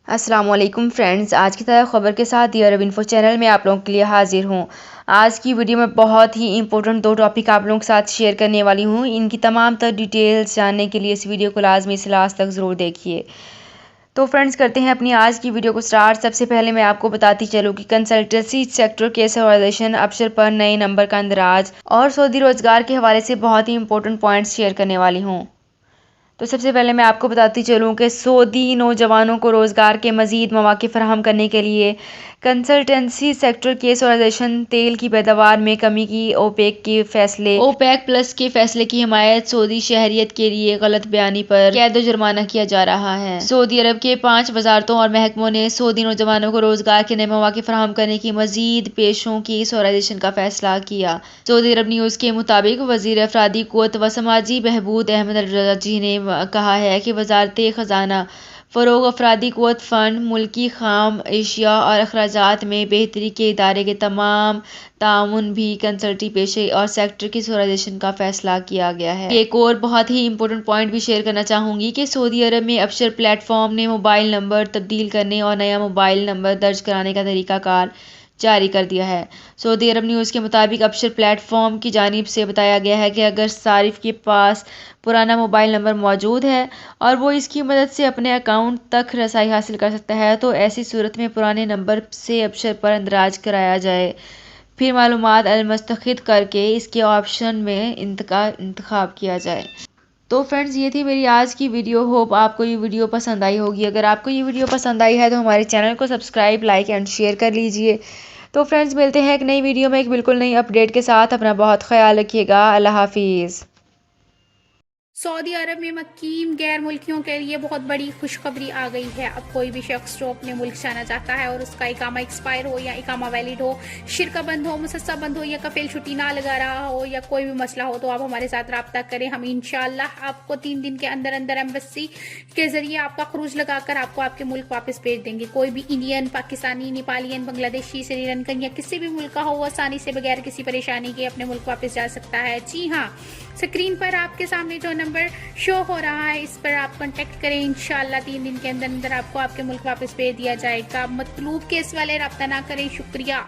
अस्सलाम वालेकुम फ्रेंड्स, आज की ताज़ा खबर के साथ दी अरब इन्फो चैनल में आप लोगों के लिए हाजिर हूँ। आज की वीडियो में बहुत ही इंपॉर्टेंट दो टॉपिक आप लोगों के साथ शेयर करने वाली हूँ। इनकी तमाम तर डिटेल्स जानने के लिए इस वीडियो को लाजमी से लास्ट तक ज़रूर देखिए। तो फ्रेंड्स, करते हैं अपनी आज की वीडियो को स्टार्ट। सबसे पहले मैं आपको बताती चलूँ कि कंसल्टेंसी सेक्टर केस ऑर्गेनाइजेशन अफसर पर नए नंबर का इंदराज और सऊदी रोजगार के हवाले से बहुत ही इंपॉर्टेंट पॉइंट्स शेयर करने वाली हूँ। तो सबसे पहले मैं आपको बताती चलूँ कि सऊदी नौजवानों को रोज़गार के मज़ीद मौक़े फ़राहम करने के लिए कंसल्टेंसी सेक्टर केस ऑर्गेनाइजेशन तेल की पैदावार में कमी की ओपेक प्लस के फैसले की हिमायत सऊदी शहरियत के लिए गलत बयानी पर कैद व जुर्माना किया जा रहा है। सऊदी अरब के 5 वजारतों और महकमों ने सऊदी नौजवानों को रोज़गार के नए मौक़े फ़राहम करने की मज़ीद पेशों की इस ऑर्गेनाइजेशन का फैसला किया। सऊदी अरब न्यूज़ के मुताबिक वज़ीर अफरादी क़ुव्वत व समाजी बहबूद अहमद अल-रज़ाजी ने कहा है कि वज़ारत ख़ज़ाना फ़रोग़ अफरादी क़ुव्वत फ़ंड, मुल्की ख़ाम एशिया और अखराजात में बेहतरी के इदारे के तमाम ताउन भी कंसल्टी पेशे और सेक्टर की ऑर्गेनाइजेशन का फैसला किया गया है। एक और बहुत ही इंपॉर्टेंट पॉइंट भी शेयर करना चाहूँगी कि सऊदी अरब में अबशर प्लेटफॉर्म ने मोबाइल नंबर तब्दील करने और नया मोबाइल नंबर दर्ज कराने का तरीक़ाकार जारी कर दिया है। सऊदी अरब न्यूज़ के मुताबिक अबशर प्लेटफॉर्म की जानिब से बताया गया है कि अगर सारिफ के पास पुराना मोबाइल नंबर मौजूद है और वो इसकी मदद से अपने अकाउंट तक रसाई हासिल कर सकता है, तो ऐसी सूरत में पुराने नंबर से अबशर पर इंदराज कराया जाए, फिर मालूमात अल-मुस्तफ़िद करके इसके ऑप्शन में इंतखाब किया जाए। तो फ्रेंड्स, ये थी मेरी आज की वीडियो। होप आपको ये वीडियो पसंद आई होगी। अगर आपको ये वीडियो पसंद आई है तो हमारे चैनल को सब्सक्राइब, लाइक एंड शेयर कर लीजिए। तो फ्रेंड्स, मिलते हैं एक नई वीडियो में एक बिल्कुल नई अपडेट के साथ। अपना बहुत ख्याल रखिएगा। अल्लाह हाफिज़। सऊदी अरब में मुकीम गैर मुल्कियों के लिए बहुत बड़ी खुशखबरी आ गई है। अब कोई भी शख्स जो अपने मुल्क जाना चाहता है और उसका इकामा एक्सपायर हो या इकामा वैलिड हो, शिरका बंद हो, मुसस्सा बंद हो या कफिल छुट्टी ना लगा रहा हो या कोई भी मसला हो, तो आप हमारे साथ रब्ता करें। हम इंशाल्लाह आपको 3 दिन के अंदर अंदर एम्बेसी के जरिए आपका खरूज लगाकर आपको आपके मुल्क वापस भेज देंगे। कोई भी इंडियन, पाकिस्तानी, नेपालियन, बांग्लादेशी, श्रीलंकन या किसी भी मुल्क का हो, वो आसानी से बगैर किसी परेशानी के अपने मुल्क वापस जा सकता है। जी हाँ, स्क्रीन पर आपके सामने जो नंबर शो हो रहा है, इस पर आप कांटेक्ट करें। इंशाल्लाह 3 दिन के अंदर अंदर आपको आपके मुल्क वापस भेज दिया जाएगा। मतलूब केस वाले रब्ता ना करें। शुक्रिया।